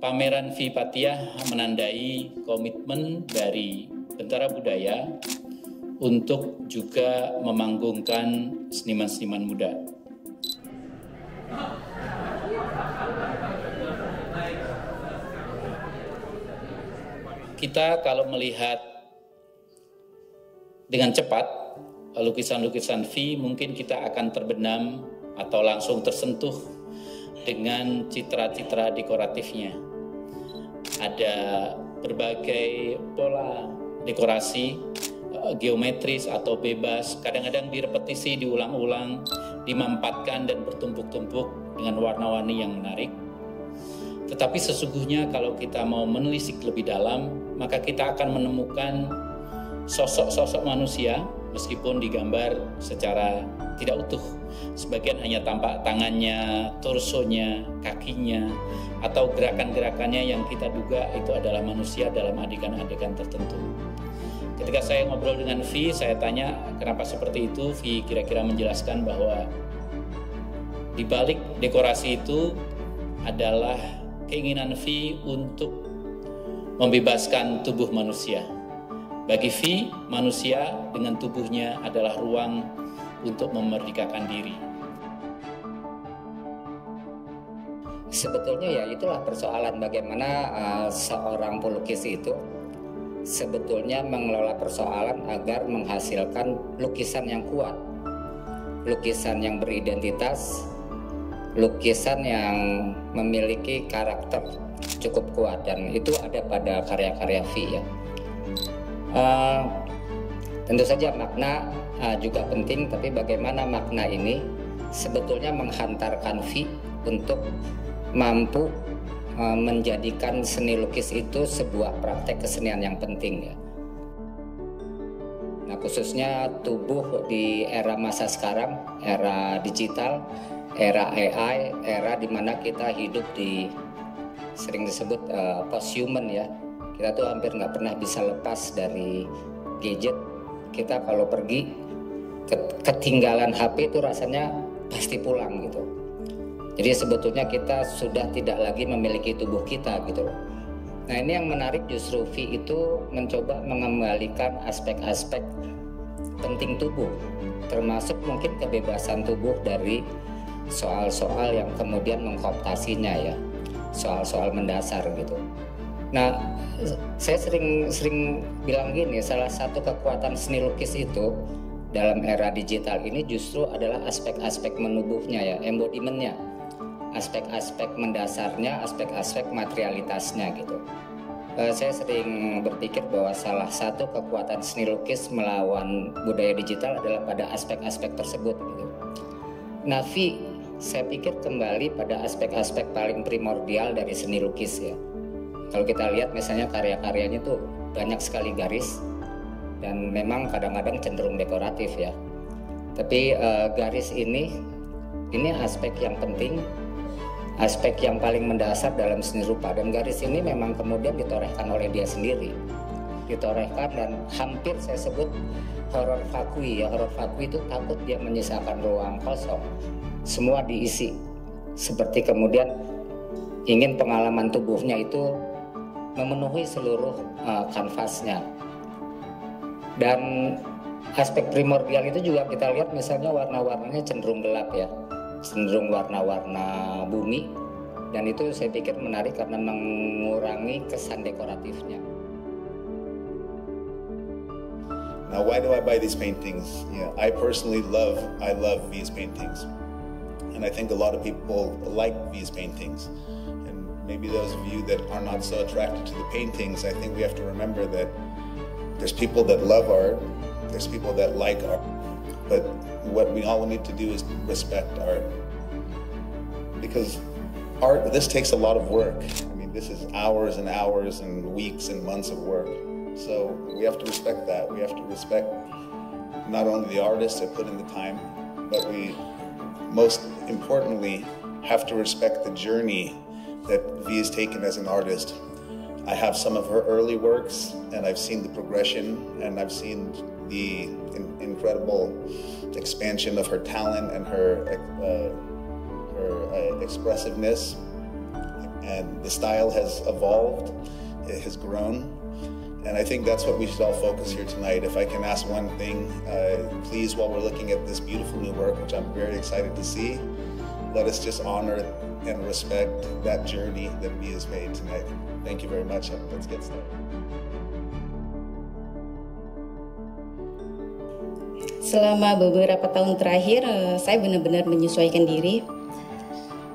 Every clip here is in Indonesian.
Pameran V Pathiyah menandai komitmen dari Bentara Budaya untuk juga memanggungkan seniman-seniman muda. Kita kalau melihat dengan cepat lukisan-lukisan V, mungkin kita akan terbenam atau langsung tersentuh dengan citra-citra dekoratifnya. Ada berbagai pola dekorasi, geometris atau bebas, kadang-kadang direpetisi, diulang-ulang, dimampatkan dan bertumpuk-tumpuk dengan warna-warni yang menarik. Tetapi sesungguhnya kalau kita mau menelisik lebih dalam, maka kita akan menemukan sosok-sosok manusia meskipun digambar secara tidak utuh. Sebagian hanya tampak tangannya, torsonya, kakinya, atau gerakan-gerakannya yang kita duga itu adalah manusia dalam adegan-adegan tertentu. Ketika saya ngobrol dengan V, saya tanya kenapa seperti itu. V kira-kira menjelaskan bahwa di balik dekorasi itu adalah keinginan V untuk membebaskan tubuh manusia. Bagi V, manusia dengan tubuhnya adalah ruang untuk memerdekakan diri. Sebetulnya ya itulah persoalan bagaimana seorang pelukis itu sebetulnya mengelola persoalan agar menghasilkan lukisan yang kuat, lukisan yang beridentitas, lukisan yang memiliki karakter cukup kuat, dan itu ada pada karya-karya V ya. Tentu saja makna juga penting, tapi bagaimana makna ini sebetulnya menghantarkan V untuk mampu menjadikan seni lukis itu sebuah praktek kesenian yang penting ya. Nah, khususnya tubuh di era masa sekarang, era digital, era AI, era di mana kita hidup di sering disebut post-human ya. Kita tuh hampir nggak pernah bisa lepas dari gadget. Kita kalau pergi ketinggalan HP itu rasanya pasti pulang gitu. Jadi sebetulnya kita sudah tidak lagi memiliki tubuh kita gitu loh. Nah, ini yang menarik justru V itu mencoba mengembalikan aspek-aspek penting tubuh, termasuk mungkin kebebasan tubuh dari soal-soal yang kemudian mengkooptasinya ya, soal-soal mendasar gitu. Nah, saya sering bilang gini, salah satu kekuatan seni lukis itu dalam era digital ini justru adalah aspek-aspek menubuhnya ya, embodimentnya, aspek-aspek mendasarnya, aspek-aspek materialitasnya gitu. Saya sering berpikir bahwa salah satu kekuatan seni lukis melawan budaya digital adalah pada aspek-aspek tersebut gitu. Nah, V, saya pikir kembali pada aspek-aspek paling primordial dari seni lukis ya. Kalau kita lihat misalnya karya-karyanya tuh banyak sekali garis dan memang kadang-kadang cenderung dekoratif ya. Tapi garis ini aspek yang penting, aspek yang paling mendasar dalam seni rupa, dan garis ini memang kemudian ditorehkan oleh dia sendiri. Ditorehkan dan hampir saya sebut horor vakui ya. Horor vakui itu takut dia menyisakan ruang kosong. Semua diisi. Seperti kemudian ingin pengalaman tubuhnya itu memenuhi seluruh kanvasnya. Dan aspek primordial itu juga kita lihat misalnya warna-warnanya cenderung gelap ya, cenderung warna-warna bumi, dan itu saya pikir menarik karena mengurangi kesan dekoratifnya. Now, why do I buy these paintings? Yeah, I personally love these paintings, and I think a lot of people like these paintings. Maybe those of you that are not so attracted to the paintings, I think we have to remember that there's people that love art, there's people that like art, but what we all need to do is respect art. Because art, this takes a lot of work. I mean, this is hours and hours and weeks and months of work. So we have to respect that. We have to respect not only the artists that put in the time, but we most importantly have to respect the journey that V has taken as an artist. I have some of her early works, and I've seen the progression, and I've seen the incredible expansion of her talent and her expressiveness. and the style has evolved, it has grown. And I think that's what we should all focus here tonight. If I can ask one thing, please, while we're looking at this beautiful new work, which I'm very excited to see, let us just honor and respect that journey that V has made tonight. Thank you very much. Let's get started. Selama beberapa tahun terakhir, saya benar-benar menyesuaikan diri,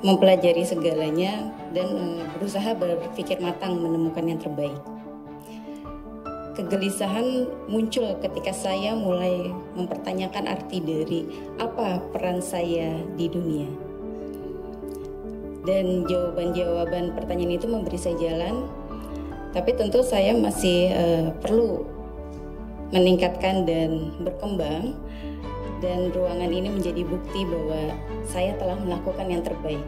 mempelajari segalanya, dan berusaha berpikir matang menemukan yang terbaik. Kegelisahan muncul ketika saya mulai mempertanyakan arti dari apa peran saya di dunia. Dan jawaban-jawaban pertanyaan itu memberi saya jalan, tapi tentu saya masih perlu meningkatkan dan berkembang, dan ruangan ini menjadi bukti bahwa saya telah melakukan yang terbaik.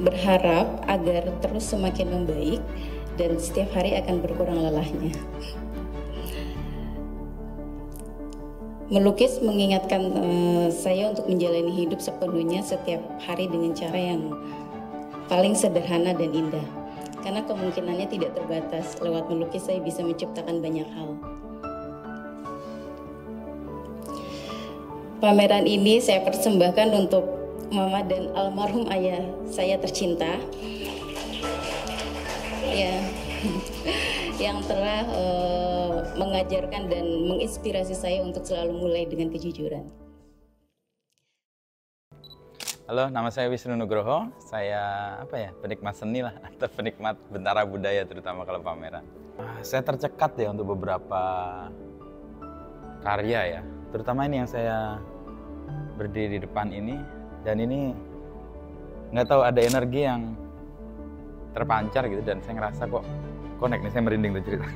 Berharap agar terus semakin membaik dan setiap hari akan berkurang lelahnya. Melukis mengingatkan saya untuk menjalani hidup sepenuhnya setiap hari dengan cara yang paling sederhana dan indah. Karena kemungkinannya tidak terbatas, lewat melukis saya bisa menciptakan banyak hal. Pameran ini saya persembahkan untuk Mama dan almarhum ayah saya tercinta, ya, yang telah mengajarkan dan menginspirasi saya untuk selalu mulai dengan kejujuran. Halo, nama saya Wisnu Nugroho. Saya penikmat seni lah, atau penikmat bentara budaya, terutama kalau pameran. Saya tercekat ya untuk beberapa karya ya, terutama ini yang saya berdiri di depan ini. Dan ini nggak tahu, ada energi yang terpancar gitu, dan saya ngerasa kok connect nih, saya merinding tuh cerita.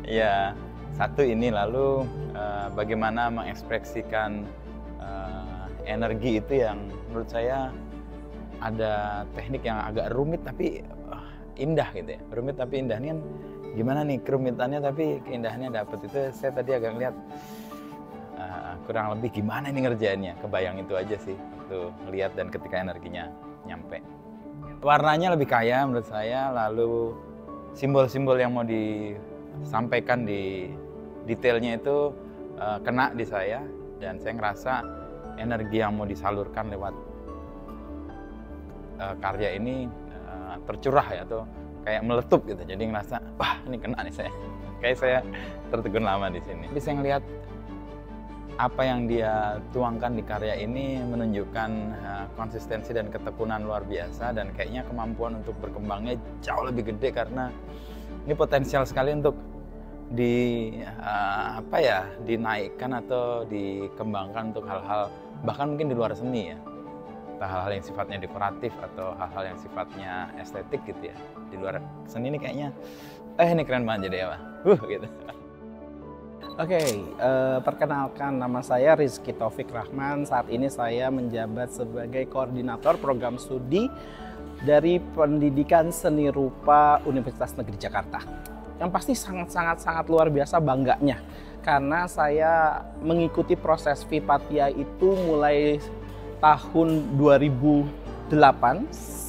Ya, satu ini, lalu bagaimana mengekspresikan energi itu yang menurut saya ada teknik yang agak rumit tapi indah gitu ya. Rumit tapi indah, ini kan gimana nih kerumitannya tapi keindahannya dapat. Itu saya tadi agak ngeliat kurang lebih gimana ini ngerjainnya, kebayang itu aja sih waktu lihat dan ketika energinya nyampe. Warnanya lebih kaya menurut saya, lalu simbol-simbol yang mau disampaikan di detailnya itu kena di saya, dan saya ngerasa energi yang mau disalurkan lewat karya ini tercurah ya, atau kayak meletup gitu. Jadi ngerasa, wah ini kena nih saya, kayak saya tertegun lama di sini. Tapi saya ngelihat apa yang dia tuangkan di karya ini menunjukkan konsistensi dan ketekunan luar biasa, dan kayaknya kemampuan untuk berkembangnya jauh lebih gede, karena ini potensial sekali untuk dinaikkan atau dikembangkan untuk hal-hal bahkan mungkin di luar seni ya, hal-hal yang sifatnya dekoratif atau hal-hal yang sifatnya estetik gitu ya. Di luar seni ini kayaknya ini keren banget jadi apa gitu. Oke, perkenalkan, nama saya Rizky Taufik Rahman. Saat ini saya menjabat sebagai koordinator program studi dari Pendidikan Seni Rupa Universitas Negeri Jakarta. Yang pasti sangat luar biasa bangganya, karena saya mengikuti proses Vipatya itu mulai tahun 2008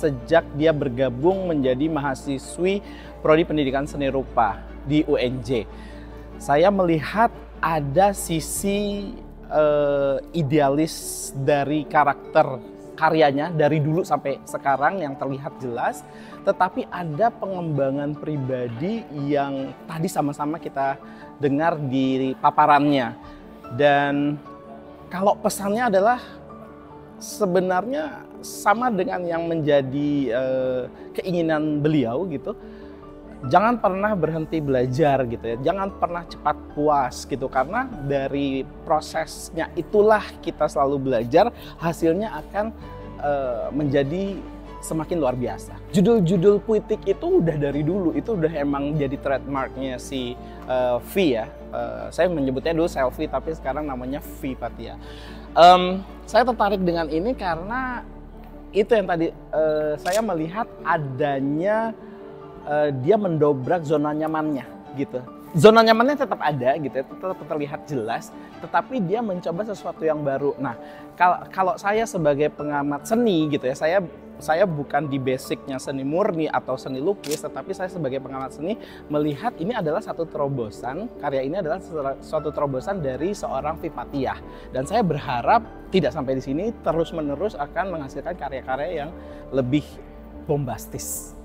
sejak dia bergabung menjadi mahasiswi Prodi Pendidikan Seni Rupa di UNJ. Saya melihat ada sisi idealis dari karakter karyanya dari dulu sampai sekarang yang terlihat jelas, tetapi ada pengembangan pribadi yang tadi sama-sama kita dengar di paparannya. Dan kalau pesannya adalah sebenarnya sama dengan yang menjadi keinginan beliau gitu. Jangan pernah berhenti belajar gitu ya, jangan pernah cepat puas gitu, karena dari prosesnya itulah kita selalu belajar, hasilnya akan menjadi semakin luar biasa. Judul-judul puitik itu udah dari dulu, itu udah emang jadi trademarknya si V ya. Saya menyebutnya dulu Selfie, tapi sekarang namanya Vipatya. Saya tertarik dengan ini karena itu yang tadi saya melihat adanya dia mendobrak zona nyamannya gitu. zona nyamannya tetap ada gitu ya, tetap terlihat jelas, tetapi dia mencoba sesuatu yang baru. Nah, kalau saya sebagai pengamat seni gitu ya, saya bukan di basicnya seni murni atau seni lukis, tetapi saya sebagai pengamat seni melihat ini adalah satu terobosan, karya ini adalah suatu terobosan dari seorang Vipatiyah. Dan saya berharap tidak sampai di sini, terus-menerus akan menghasilkan karya-karya yang lebih bombastis.